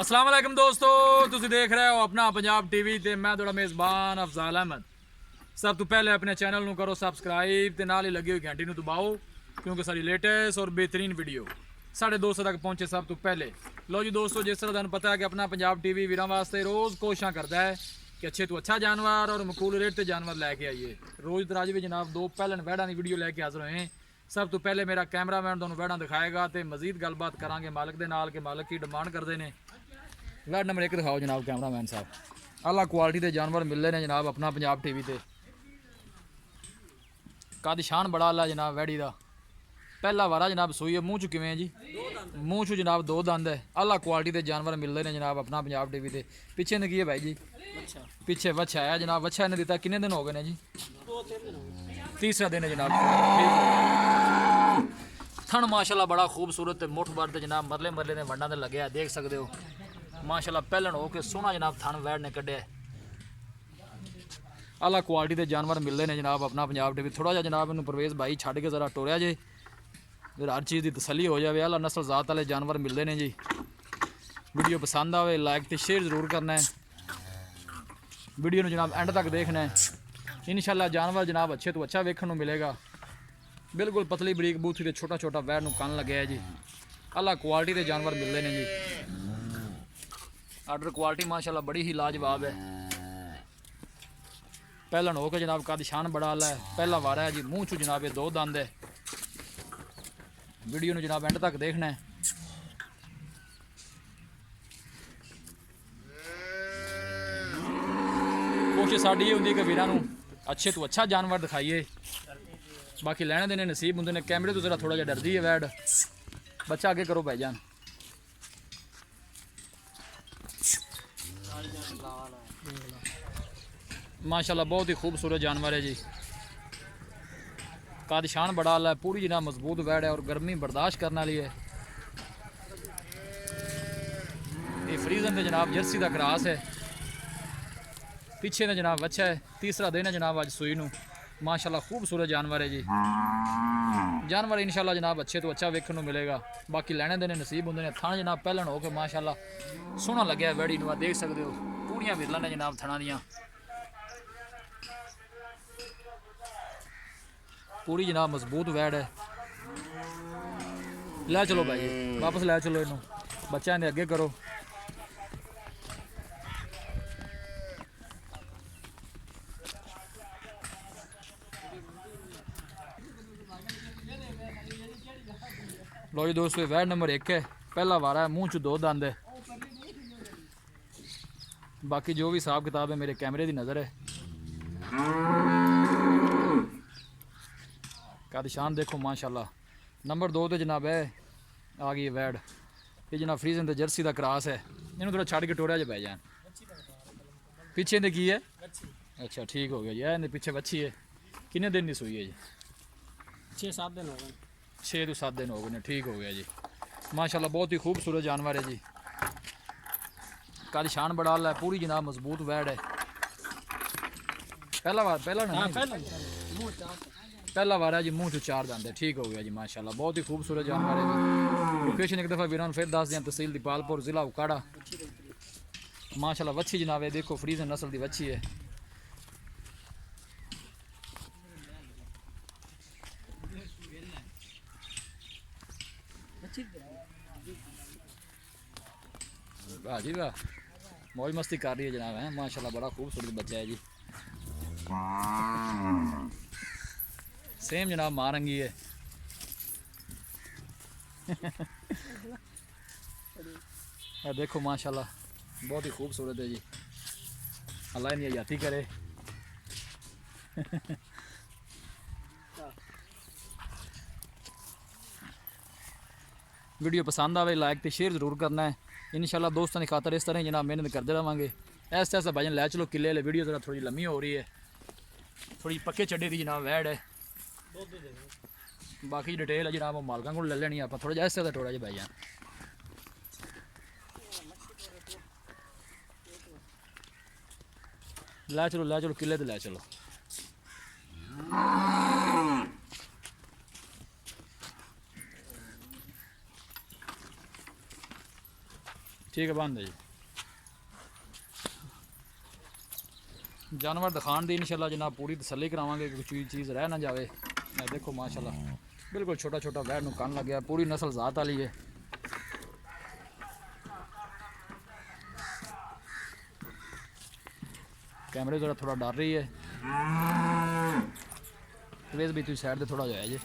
अस्सलाम वालेकुम दोस्तों, तुसी देख रहे हो अपना पंजाब टीवी ते मैं थोड़ा मेज़बान अफजाल अहमद। सब तो पहले अपने चैनल नू करो सबसक्राइब ते नाल ही लगी हुई घंटी नू दबाओ क्योंकि सारी लेटेस्ट और बेहतरीन वीडियो साढ़े दोस्तों तक पहुंचे सब तो पहले। लो जी दोस्तों, जिस तरह तुहानू पता है कि अपना पंजाब टीवी वीरां वास्ते रोज़ कोशिशां करता है कि अच्छे तो अच्छा जानवर और मकूल रेट ते जानवर लैके आइए। रोज़ तराज भी जनाब दो पहलन वैड़ा की वीडियो लैके हाजिर होए। सब तो पहले मेरा कैमरामैन तुहानू वैड़ा दिखाएगा तो मजीद गलबात करांगे मालिक दे नाल कि मालिक की डिमांड करते हैं। वैड नंबर 1 दिखाओ जनाब कैमरामैन साहब। आला क्वालिटी के जानवर मिल रहे हैं जनाब अपना पंजाब टीवी ते। कद शान बड़ा आला जनाब वैड़ी का। पहला वारा जनाब सूई है। मूँह चु किवें जी? मूँह चु जनाब दो दंद है। आला क्वालिटी के जानवर मिल रहे हैं जनाब अपना पंजाब टीवी ते। पिछे ने की है भाई जी? पिछे वच्छा है जनाब। वच्छा इन्हें दिता किन्ने दिन हो गए ने जी? तीसरा दिन है जनाब। थन माशाल्लाह बड़ा खूबसूरत मुठ भर जनाब मरले मरले ने वंडा लगे देख सकते हो माशाल्लाह। पहलन हो के सोहना जनाब थन वैड़ ने कढ़िया। आला क्वालिटी के जानवर मिल रहे हैं जनाब अपना पंजाब टीवी। थोड़ा जहा जनाब इन परवेज भाई छड़ के जरा टोरिया जे फिर हर चीज़ की तसली हो जाए। आला नस्ल जात वाले जानवर मिल रहे हैं जी। वीडियो पसंद आए लाइक तो शेयर जरूर करना है। वीडियो में जनाब एंड तक देखना है। इंशाल्लाह जानवर जनाब अच्छे तो अच्छा वेखने मिलेगा। बिल्कुल पतली बरीक बूथी तो छोटा छोटा वैड़ नूं कन लगे है जी। आला क्वालिटी के जानवर मिल रहे हैं जी। आर्डर क्वालिटी माशाल्लाह बड़ी ही लाजवाब है। पहलन हो के जनाब कद शान बड़ा आला है। पहला वारा है जी। मूँह चू जनाब ये दो दंद है। वीडियो में जनाब एंड तक देखना है। कोशिश साड़ी ये होंगी कि वीरां नूं अच्छे तो अच्छा जानवर दिखाइए। बाकी लैने देने नसीब होंगे ने। कैमरे तो जरा थोड़ा जहा डरती है वैड। बच्चा आगे करो भाईजान। माशाल्लाह बहुत ही खूबसूरत जानवर है जी। कद शान बड़ा आला है। पूरी जनाब मजबूत वैड है और गर्मी बर्दाश्त करने वाली है। ये फ्रीजन के जनाब जर्सी का क्रॉस है। पीछे ने जनाब अच्छा है। तीसरा दिन है जनाब अज सूई नूं। माशाल्लाह खूबसूरत जानवर है जी। जानवर इंशाल्लाह जनाब अच्छे तो अच्छा वेखने को मिलेगा। बाकी लैने देने नसीब होंगे ने। थन जनाब पहलन हो के माशाल्लाह सोहना लग्या वैड़ी नूं देख सकते हो। पूरियां विरला ने जनाब थना दियां। पूरी जनाब मजबूत वैड है। लै चलो भाई वापस लै चलो इनू। बच्चा इन्हें अगे करो। लो जी दोस्तों, वैड नंबर 1 है। पहला वारा है। मूँह चू दो दंद है। बाकी जो भी हिसाब किताब है मेरे कैमरे की नज़र है। कद शान देखो माशाल्लाह। नंबर 2 तो जनाब है आ गई वैड। ये जनाब फ्रीजन तो जर्सी का क्रॉस है। इन्होंने थोड़ा छड़ के टोरिया ज पै जाए। पीछे ने की है? अच्छा ठीक हो गया जी। इन्हें पीछे बच्ची है। कितने दिन की सूई है जी? 6-7 दिन हो गए। 6 तो 7 दिन हो गए ने। ठीक हो गया जी। माशाल्लाह बहुत ही खूबसूरत जानवर है जी। कद शान बड़ा आला है। पूरी जनाब मजबूत वैड है। पहला वार पहला ना पहला वार है जी। मूँह चो 4 दंद है। ठीक हो गया जी। माशाल्लाह बहुत ही खूबसूरत जानवर है जी। लोकेशन एक दफ़ा वीरान फिर दस दें। तहसील दीपालपुर ज़िला उकाड़ा। माशाल्लाह वच्छी जनाब है। देखो फ्रीजन नस्ल की वच्छी है। वाह जी वाह, मौज मस्ती कर रही है जनाब है। माशाल्लाह बड़ा खूबसूरत बच्चा है जी। सेम जनाब मारंगी है। देखो माशाल्लाह बहुत ही खूबसूरत है जी। अल्लाह नहीं याती करे। वीडियो पसंद आवे लाइक तो शेयर जरूर करना है। इंशाल्लाह दोस्तों की खातर इस तरह जनाब मेहनत करते रहेंगे। ऐसा ऐसा भजन लै चलो किले वाले। वीडियो जरा थोड़ी लम्मी हो रही है। थोड़ी पक्के चढ़े की जनाब वैड है। बाकी डिटेल है जनाब वो मालकों को ले लेनी है। आप थोड़ा जहा ऐसे थोड़ा जहा भाई लै चलो किले तो लै चलो। ठीक है बंद है जी। जानवर दिखाने दी इंशाल्लाह जनाब पूरी तसल्ली करावांगे कि कोई चीज़ रह ना जाए। मैं देखो माशाल्लाह बिल्कुल छोटा छोटा वैर नूं कन लग गया, पूरी नस्ल ज़ात वाली है। कैमरे जरा थोड़ा डर रही है, प्लीज़ भी तुम साइड से थोड़ा जाए जी।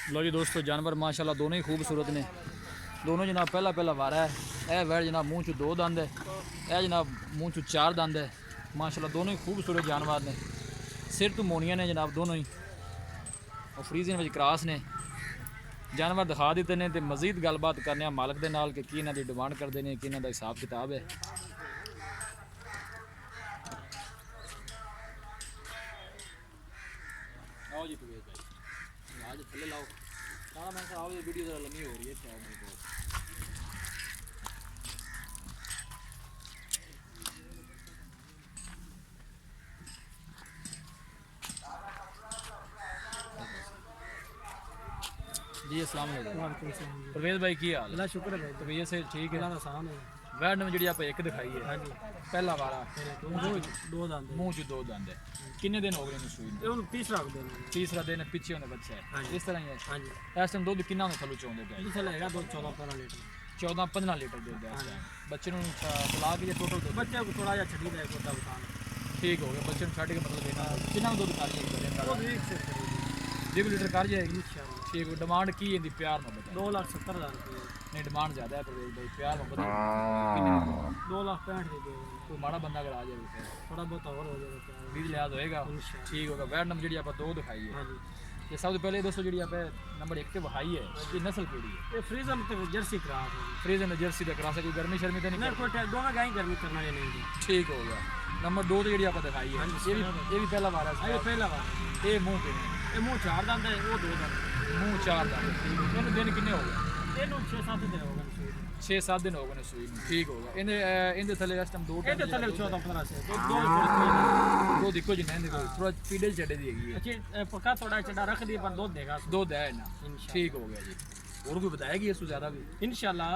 लो जी दोस्तों, जानवर माशाल्लाह दोनों ही खूबसूरत ने। दोनों जनाब पहला पहला वारा है। यह वैर जनाब मूँह चू 2 दंद है, यह जनाब मूँह चू 4 दंद है। माशाल्लाह दोनों ही खूबसूरत जानवर ने। सिर तो मोनिया ने जनाब दोनों ही, और फ्रीजिंग में क्रॉस ने। जानवर दिखा दिते ने तो मजीद गलबात करने मालक के नाल कि की इन्हां दी डिमांड करते हैं, कि इन्हां दा हिसाब किताब है। आओ जी परवेज भाई, आज थले लाओ सारा। मैं आओ, ये वीडियो जरा लंबी हो रही है शायद मेरे को। जी अस्सलाम वालेकुम वालेकुम सलाम जी। परवेज भाई, की हाल है? अल्लाह शुक्र है भाई। तबीयत से ठीक है? अल्लाह दा आसान है। वैर ने जी आप एक दिखाई है, हाँ जी। पहला वारा दो दंद मूँह च 2 दंद है। किन्ने दिन हो गए ने सूई? ये उन तीसरा रख देना। तीसरा दिन पीछे होने बच्चा हाँ है, जी। इस तरह ही है। हाँ जी। इस टाइम दूध किन्ना में थलू चौंदे पे? ये चला हैगा 14-15 लीटर। 14-15 लीटर दूध है इस टाइम। बच्चे ਨੂੰ ਬੁਲਾ ਕੇ ਟੋਟਲ ਦੁੱਧ बच्चे को थोड़ा जिहा छड़ी दे कोटा बताना। ठीक हो गया। बच्चे ਨੂੰ ਛੱਡ ਕੇ मतलब देना किन्ना में दूध कर जाएगी? वो भी से करेगी 1 लीटर कर जाएगी। इंशाल्लाह। ठीक है। डिमांड की है प्यार मोहब्बत? 2,70,000 रुपये। नहीं डिमांड ज़्यादा है परवेज भाई, प्यार मोहब्बत किन्ने दी? 2,65,000 दे देंगे। कोई माड़ा बंदा अगर आ जाए फिर थोड़ा बहुत और हो जाएगा प्यार। 20 लिहाज होएगा। इंशाल्लाह। ठीक होगा। वैट नंबर जी आप 2 दिखाई है। हाँ जी। ये सब पहले दोस्तों जी आप नंबर 1 ते वहाई है, ये नस्ल केड़ी है? ये फ्रीजम ते जर्सी करा दो। फ्रीज में जर्सी का क्रॉस है, कोई गर्मी शर्मी तो नहीं नहीं करती? कोई दोनों गाय गर्मी करना ये नहीं जी। ठीक हो गया। नंबर 2 तो जी आप दिखाई है, हाँ जी, ये भी पहला बार ये है। पहला बार है। ये मुंह पे ये मुंह 4 दंद है, वो 2 दंद। मुंह 4 दाने। इन दिन कितने हो गए? ਇਹਨੂੰ 6-7 ਦਿਨ ਹੋ ਗਏ ਸੂਈ ਨੂੰ। 6-7 दिन हो गए ने सूई ਨੂੰ। ठीक होगा। इनके थले इस टाइम 2 ਇਹਦੇ ਥੱਲੇ 14-15 ਸੇ ਦੋ दो दिक्को जी नहीं कोई थोड़ा पीड़े चढ़े दी है। ਅੱਛੀ ਪੱਕਾ ਥੋੜਾ ਚੜਾ ਰੱਖ ਦੀ ਪਰ ਦੁੱਧ ਦੇਗਾ। दूध है ना? ठीक हो गया जी। और कोई बताएगी इसको ज़्यादा भी? ਇਨਸ਼ਾਅੱਲਾ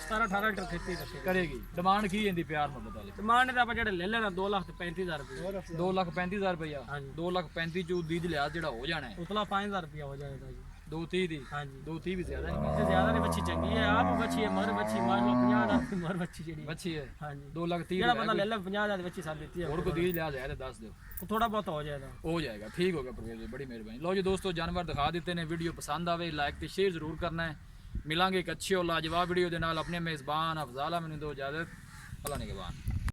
17-18 ਲੀਟਰ ਖੇਤੀ ਰੱਖੇਗਾ। करेगी। डिमांड की है प्यार मोहब्बत वाली? ਡਿਮਾਂਡ ਦਾ ਆਪਾਂ ਜਿਹੜੇ ਲੈ ਲੈਣਾ 2,35,000 ਰੁਪਏ। 2,35,000 रुपया। हाँ जी। 2,35,000 चो दी लिहाज जरा हो जाना है। ਉਤਲਾ 5,000 ਰੁਪਏ ਹੋ ਜਾਏਗਾ ਜੀ। 2,30 दी। हाँ जी। 2,30 भी ज़्यादा नहीं इससे ज्यादा नहीं बच्ची चंगी है। आप बच्ची है मर बच्ची माशाल्लाह 50,000 की मर बच्ची ਜਿਹੜੀ अच्छी है। हाँ जी। 2,30,000 ਜਿਹੜਾ ਬੰਦਾ ਲੈ ਲੈ 50,000 ਦੀ ਬੱਚੀ ਸਾਡੀ ਦਿੱਤੀ ਹੈ और को दी लिहाज है तो दस दो, तो थोड़ा बहुत हो जाएगा। हो जाएगा। ठीक होगा परवेज भाई, बड़ी मेहरबानी। लो जी दोस्तों, जानवर दिखा देते हैं। वीडियो पसंद आवे लाइक तो शेयर जरूर करना है। मिलांगे एक अच्छी और लाजवाब वीडियो के नाल। अपने मेज़बान अफजाल अहमद दो इजाज़त। अल्लाह निगहबान।